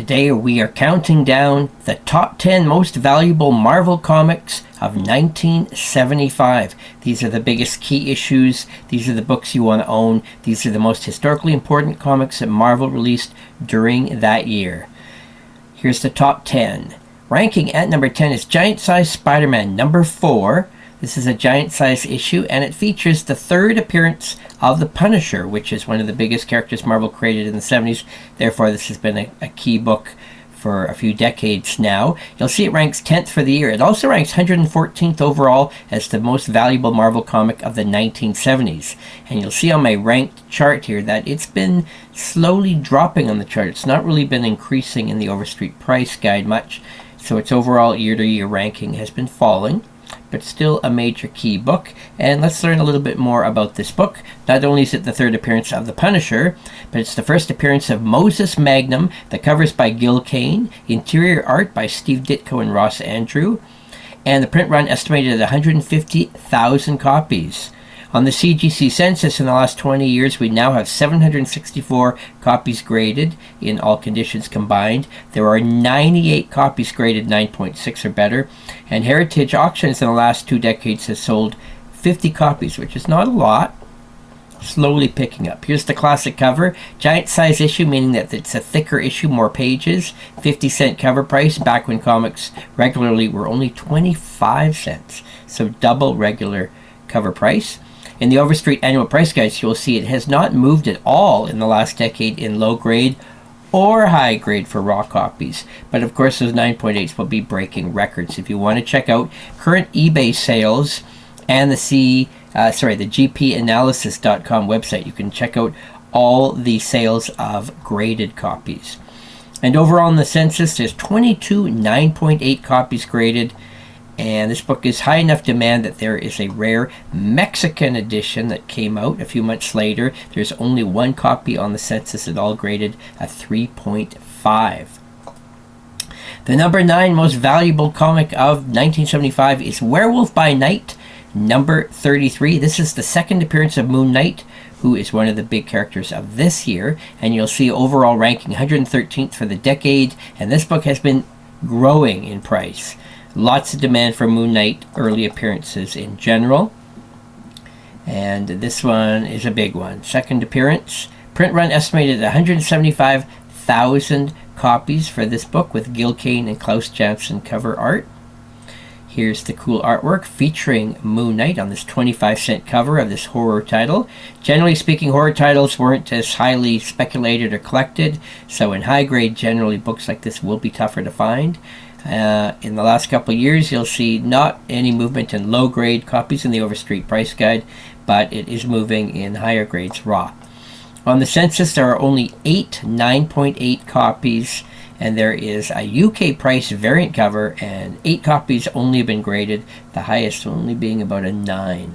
Today we are counting down the top 10 most valuable Marvel comics of 1975. These are the biggest key issues. These are the books you want to own. These are the most historically important comics that Marvel released during that year. Here's the top 10. Ranking at number 10 is Giant Size Spider-Man number 4. This is a giant size issue, and it features the third appearance of the Punisher, which is one of the biggest characters Marvel created in the 70s. Therefore, this has been a key book for a few decades now. You'll see it ranks 10th for the year. It also ranks 114th overall as the most valuable Marvel comic of the 1970s. And you'll see on my ranked chart here that it's been slowly dropping on the chart. It's not really been increasing in the Overstreet price guide much, so its overall year-to-year ranking has been falling, but still a major key book. And let's learn a little bit more about this book. Not only is it the third appearance of the Punisher, but it's the first appearance of Moses Magnum. The cover's by Gil Kane, interior art by Steve Ditko and Ross Andrew, and the print run estimated at 150,000 copies. On the CGC census in the last 20 years, we now have 764 copies graded in all conditions combined. There are 98 copies graded 9.6 or better, and Heritage Auctions in the last 2 decades has sold 50 copies, which is not a lot. Slowly picking up. Here's the classic cover. Giant size issue, meaning that it's a thicker issue, more pages. 50-cent cover price, back when comics regularly were only 25 cents. So double regular cover price. In the Overstreet annual price guides, you'll see it has not moved at all in the last decade in low grade or high grade for raw copies. But of course, those 9.8s will be breaking records. If you want to check out current eBay sales and the GPanalysis.com website, you can check out all the sales of graded copies. And overall in the census, there's 22 9.8 copies graded. And this book is high enough demand that there is a rare Mexican edition that came out a few months later. There's only one copy on the census at all, graded a 3.5. The number 9 most valuable comic of 1975 is Werewolf by Night, number 33. This is the second appearance of Moon Knight, who is one of the big characters of this year. And you'll see overall ranking 113th for the decade. And this book has been growing in price. Lots of demand for Moon Knight early appearances in general. And this one is a big one. Second appearance. Print run estimated at 175,000 copies for this book, with Gil Kane and Klaus Janson cover art. Here's the cool artwork featuring Moon Knight on this 25-cent cover of this horror title. Generally speaking, horror titles weren't as highly speculated or collected, so in high grade, generally books like this will be tougher to find. In the last couple of years, you'll see not any movement in low-grade copies in the Overstreet price guide, but it is moving in higher grades raw. On the census, there are only 8 9.8 copies, and there is a UK price variant cover, and 8 copies only have been graded, the highest only being about a 9.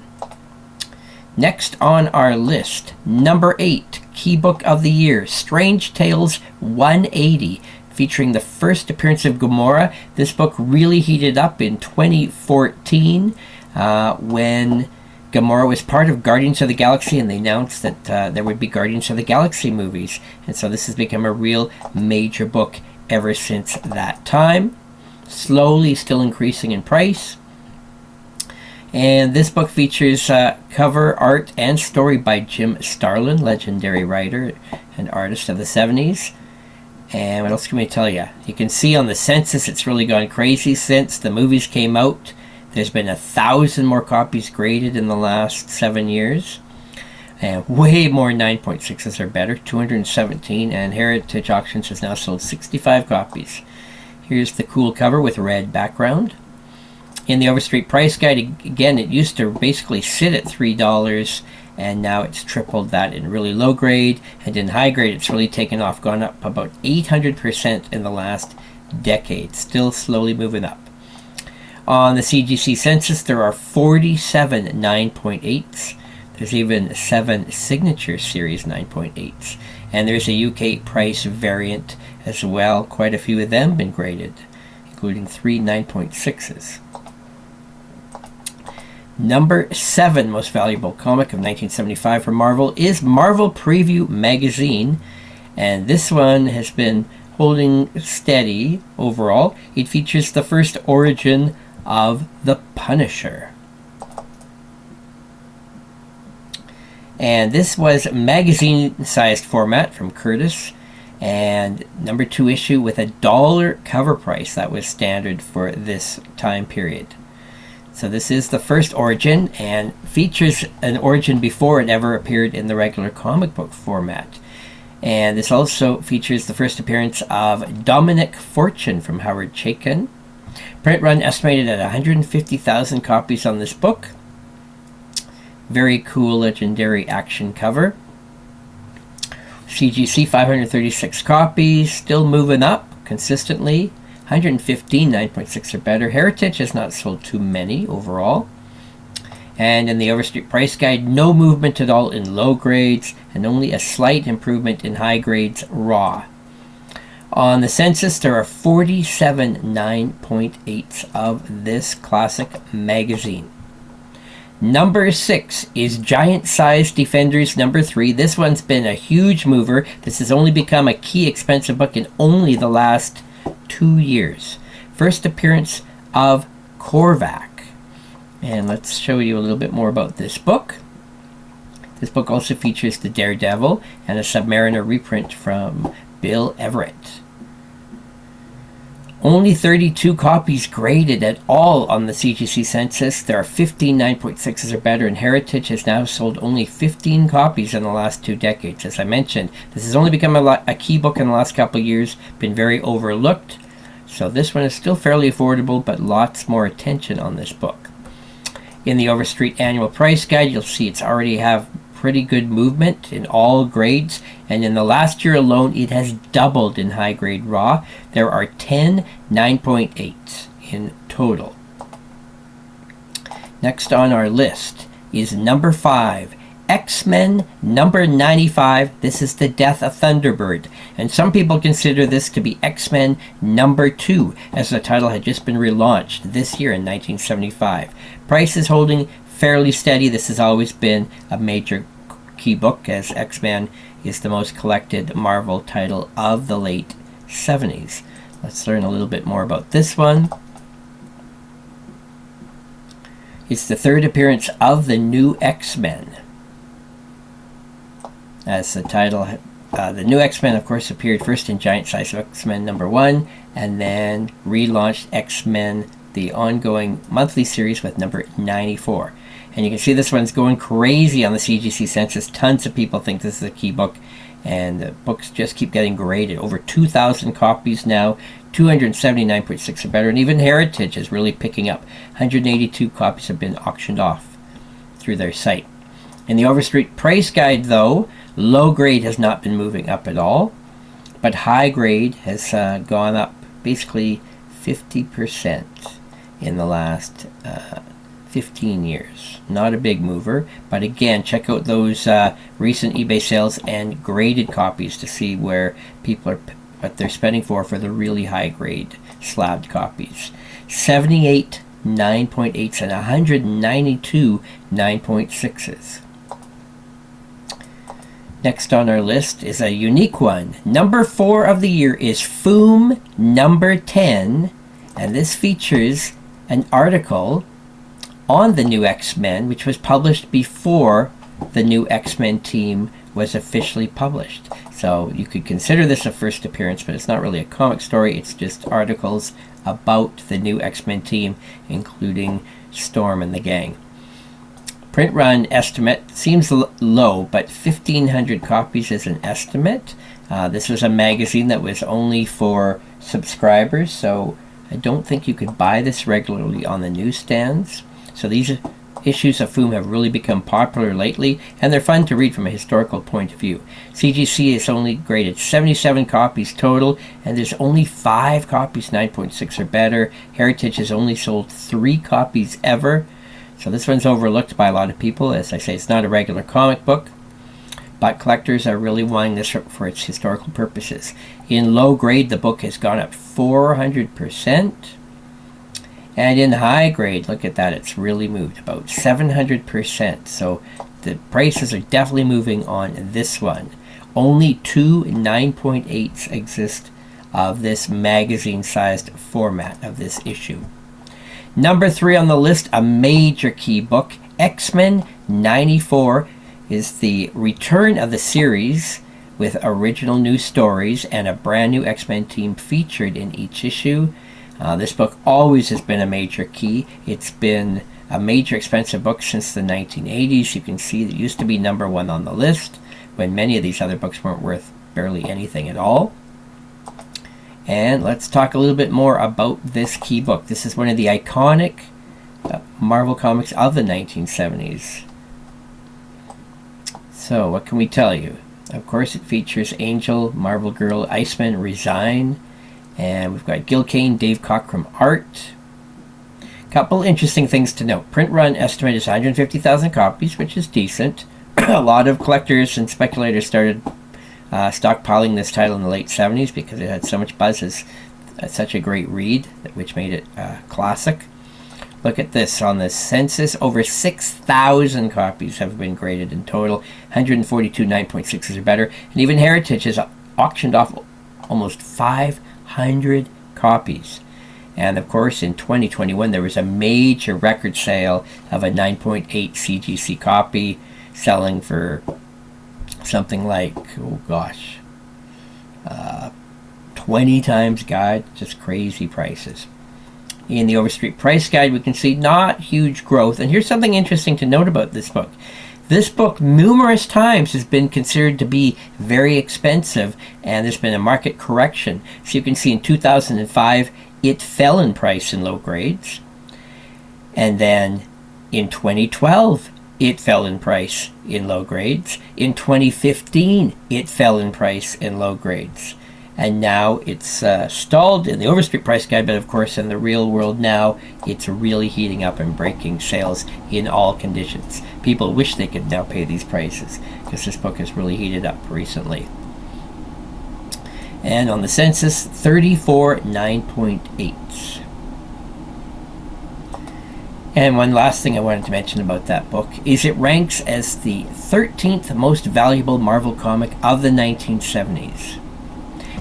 Next on our list, number 8, key book of the year, Strange Tales 180. Featuring the first appearance of Gamora. This book really heated up in 2014 when Gamora was part of Guardians of the Galaxy, and they announced that there would be Guardians of the Galaxy movies. And so this has become a real major book ever since that time. Slowly still increasing in price. And this book features cover art and story by Jim Starlin, legendary writer and artist of the 70s. And what else can we tell you? You can see on the census it's really gone crazy since the movies came out. There's been 1,000 more copies graded in the last 7 years. And way more 9.6s or better, 217. And Heritage Auctions has now sold 65 copies. Here's the cool cover with red background. In the Overstreet price guide, again, it used to basically sit at $3. And now it's tripled that in really low grade, and in high grade it's really taken off, gone up about 800% in the last decade, still slowly moving up. On the CGC census, there are 47 9.8s. There's even 7 signature series 9.8s, and there's a UK price variant as well. Quite a few of them been graded, including 3 9.6s. Number 7 most valuable comic of 1975 for Marvel is Marvel Preview Magazine, and this one has been holding steady overall. It features the first origin of the Punisher. And this was magazine-sized format from Curtis, and number 2 issue with $1 cover price. That was standard for this time period. So this is the first origin, and features an origin before it ever appeared in the regular comic book format. And this also features the first appearance of Dominic Fortune from Howard Chaykin. Print run estimated at 150,000 copies on this book. Very cool legendary action cover. CGC 536 copies, still moving up consistently. 115, 9.6 or better. Heritage has not sold too many overall. And in the Overstreet price guide, no movement at all in low grades, and only a slight improvement in high grades raw. On the census, there are 47 9.8s of this classic magazine. Number 6 is Giant Size Defenders number 3. This one's been a huge mover. This has only become a key expensive book in only the last 2 years. First appearance of Korvac. And let's show you a little bit more about this book. This book also features the Daredevil and a Submariner reprint from Bill Everett. Only 32 copies graded at all on the CGC census. There are 15 9.6s or better, and Heritage has now sold only 15 copies in the last 2 decades. As I mentioned, this has only become a key book in the last couple of years, been very overlooked. So this one is still fairly affordable, but lots more attention on this book. In the Overstreet annual price guide, you'll see it's already have pretty good movement in all grades, and in the last year alone it has doubled in high grade raw. There are 10 9.8s in total. Next on our list is number 5, X-Men number 95. This is the Death of Thunderbird, and some people consider this to be X-Men number 2, as the title had just been relaunched this year in 1975. Price is holding fairly steady. This has always been a major key book, as X-Men is the most collected Marvel title of the late 70s. Let's learn a little bit more about this one. It's the 3rd appearance of the new X-Men. As the title, the new X-Men, of course, appeared first in Giant Size X-Men number 1, and then relaunched X-Men, the ongoing monthly series, with number 94. And you can see this one's going crazy on the CGC census. Tons of people think this is a key book, and the books just keep getting graded. Over 2,000 copies now, 279.6 or better, and even Heritage is really picking up. 182 copies have been auctioned off through their site. In the Overstreet price guide, though, low grade has not been moving up at all, but high grade has gone up basically 50% in the last 15 years. Not a big mover, but again, check out those recent eBay sales and graded copies to see where people are, what they're spending for the really high grade slabbed copies. 78 9.8s and 192 9.6s. Next on our list is a unique one. Number 4 of the year is Foom number 10, and this features an article on the new X-Men, which was published before the new X-Men team was officially published. So you could consider this a first appearance, but it's not really a comic story. It's just articles about the new X-Men team, including Storm and the gang. Print run estimate seems low, but 1,500 copies is an estimate. This was a magazine that was only for subscribers, so I don't think you could buy this regularly on the newsstands. So these issues of Foom have really become popular lately, and they're fun to read from a historical point of view. CGC has only graded 77 copies total, and there's only 5 copies 9.6 or better. Heritage has only sold 3 copies ever. So this one's overlooked by a lot of people. As I say, it's not a regular comic book, but collectors are really wanting this for its historical purposes. In low grade, the book has gone up 400%. And in high grade, look at that, it's really moved about 700%. So the prices are definitely moving on this one. Only 2 9.8s exist of this magazine-sized format of this issue. Number 3 on the list, a major key book, X-Men 94, is the return of the series with original new stories and a brand new X-Men team featured in each issue. This book always has been a major key. It's been a major expensive book since the 1980s. You can see it used to be number 1 on the list when many of these other books weren't worth barely anything at all. And let's talk a little bit more about this key book. This is one of the iconic Marvel comics of the 1970s. So what can we tell you? Of course, it features Angel, Marvel Girl, Iceman, Resign, and we've got Gil Kane, Dave Cockrum art. Couple interesting things to note. Print run estimate is 150,000 copies, which is decent. A lot of collectors and speculators started stockpiling this title in the late 70s because it had so much buzz as such a great read, which made it classic. Look at this. On the census, over 6,000 copies have been graded in total. 142 9.6s or better. And even Heritage has auctioned off almost 500 copies. And of course, in 2021, there was a major record sale of a 9.8 CGC copy selling for something like, 20 times guide. Just crazy prices. In the Overstreet price guide, we can see not huge growth. And here's something interesting to note about this book. This book numerous times has been considered to be very expensive, and there's been a market correction. So you can see in 2005, it fell in price in low grades. And then in 2012, it fell in price in low grades. In 2015, it fell in price in low grades. And now it's stalled in the Overstreet price guide, but of course in the real world now, it's really heating up and breaking sales in all conditions. People wish they could now pay these prices because this book has really heated up recently. And on the census, 34 9.8. And one last thing I wanted to mention about that book is it ranks as the 13th most valuable Marvel comic of the 1970s.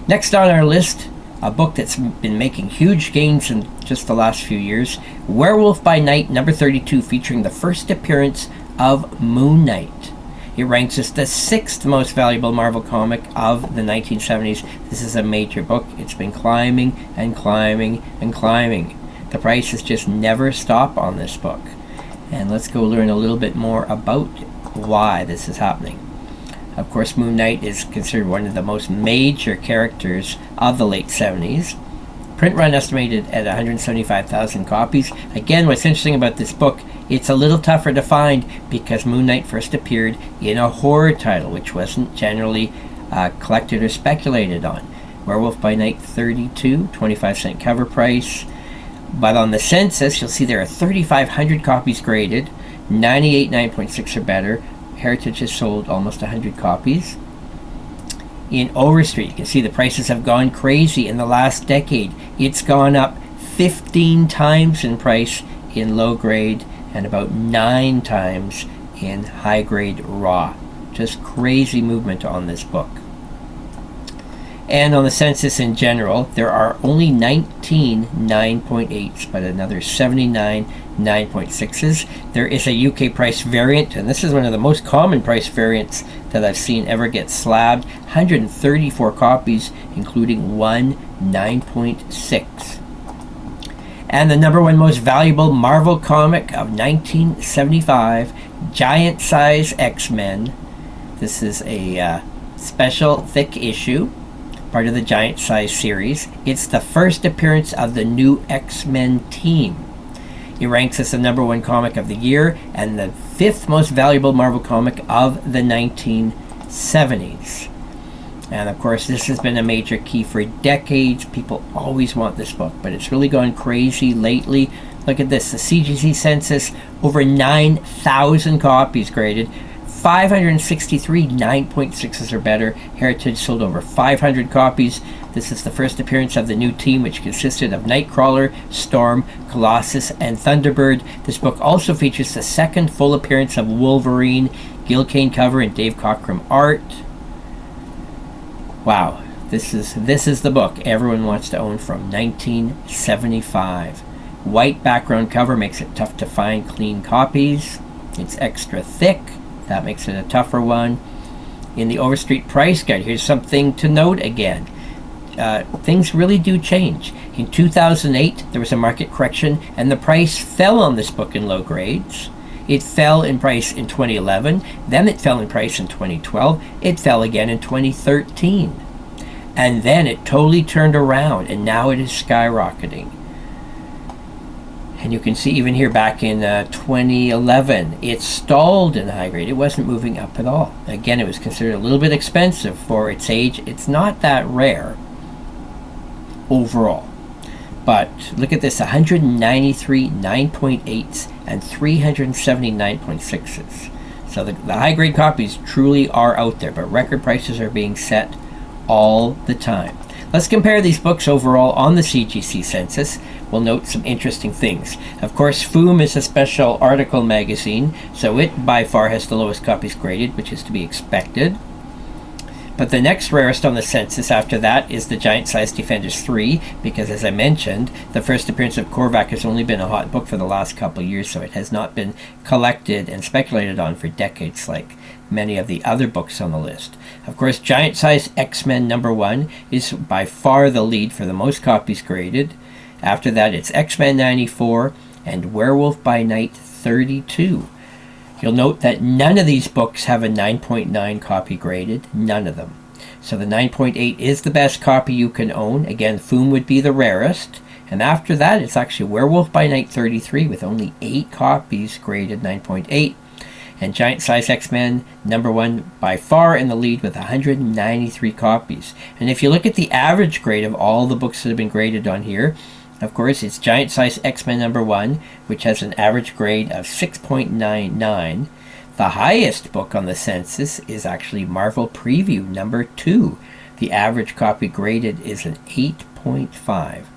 Next on our list, a book that's been making huge gains in just the last few years, Werewolf by Night, number 32, featuring the first appearance of Moon Knight. It ranks as the 6th most valuable Marvel comic of the 1970s. This is a major book. It's been climbing and climbing and climbing. The prices just never stop on this book. And let's go learn a little bit more about why this is happening. Of course, Moon Knight is considered one of the most major characters of the late 70s. Print run estimated at 175,000 copies. Again, what's interesting about this book, it's a little tougher to find because Moon Knight first appeared in a horror title, which wasn't generally collected or speculated on. Werewolf by Night 32, 25-cent cover price. But on the census, you'll see there are 3,500 copies graded, 98 9.6 or better. Heritage has sold almost 100 copies. In Overstreet, you can see the prices have gone crazy in the last decade. It's gone up 15 times in price in low grade and about 9 times in high grade raw. Just crazy movement on this book. And on the census in general, there are only 19 9.8s, but another 79 9.6s. There is a UK price variant, and this is one of the most common price variants that I've seen ever get slabbed. 134 copies, including one 9.6. And the number 1 most valuable Marvel comic of 1975, Giant Size X-Men. This is a special thick issue, part of the Giant Size series. It's the first appearance of the new X-Men team. It ranks as the number 1 comic of the year and the 5th most valuable Marvel comic of the 1970s. And of course, this has been a major key for decades. People always want this book, but it's really gone crazy lately. Look at this, the CGC census, over 9,000 copies graded. 563 9.6s or better. Heritage sold over 500 copies. This is the first appearance of the new team, which consisted of Nightcrawler, Storm, Colossus, and Thunderbird. This book also features the second full appearance of Wolverine, Gil Kane cover, and Dave Cockrum art. Wow, This is the book everyone wants to own from 1975. White background cover makes it tough to find clean copies. It's extra thick. That makes it a tougher one. In the Overstreet price guide, here's something to note again. Things really do change. In 2008, there was a market correction, and the price fell on this book in low grades. It fell in price in 2011, then it fell in price in 2012, it fell again in 2013. And then it totally turned around, and now it is skyrocketing. And you can see even here back in 2011, it stalled in high grade. It wasn't moving up at all. Again, it was considered a little bit expensive for its age. It's not that rare overall. But look at this, 193 9.8s and 370 9.6s. So the high grade copies truly are out there, but record prices are being set all the time. Let's compare these books overall on the CGC census. We'll note some interesting things. Of course, FOOM is a special article magazine, so it by far has the lowest copies graded, which is to be expected. But the next rarest on the census after that is the Giant Size Defenders 3, because as I mentioned, the first appearance of Korvac has only been a hot book for the last couple of years, so it has not been collected and speculated on for decades like many of the other books on the list. Of course, Giant Size X-Men #1 is by far the lead for the most copies graded. After that, it's X-Men 94 and Werewolf by Night 32. You'll note that none of these books have a 9.9 copy graded, none of them. So the 9.8 is the best copy you can own. Again, FOOM would be the rarest. And after that, it's actually Werewolf by Night 33 with only 8 copies graded 9.8. And Giant Size X-Men #1 by far in the lead with 193 copies. And if you look at the average grade of all the books that have been graded on here, of course, it's Giant Size X-Men #1, which has an average grade of 6.99. The highest book on the census is actually Marvel Preview #2. The average copy graded is an 8.5.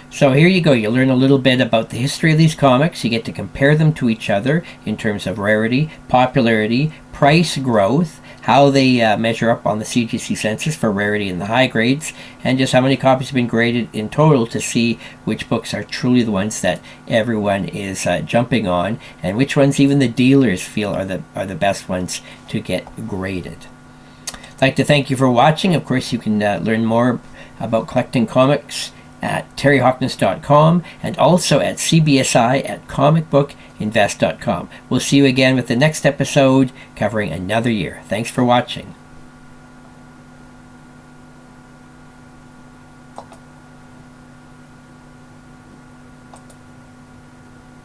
So here you go. You learn a little bit about the history of these comics. You get to compare them to each other in terms of rarity, popularity, price growth, how they measure up on the CGC census for rarity in the high grades, and just how many copies have been graded in total to see which books are truly the ones that everyone is jumping on, and which ones even the dealers feel are the best ones to get graded. I'd like to thank you for watching. Of course, you can learn more about collecting comics at terryhoknes.com and also at CBSI at comicbookinvest.com. We'll see you again with the next episode covering another year. Thanks for watching.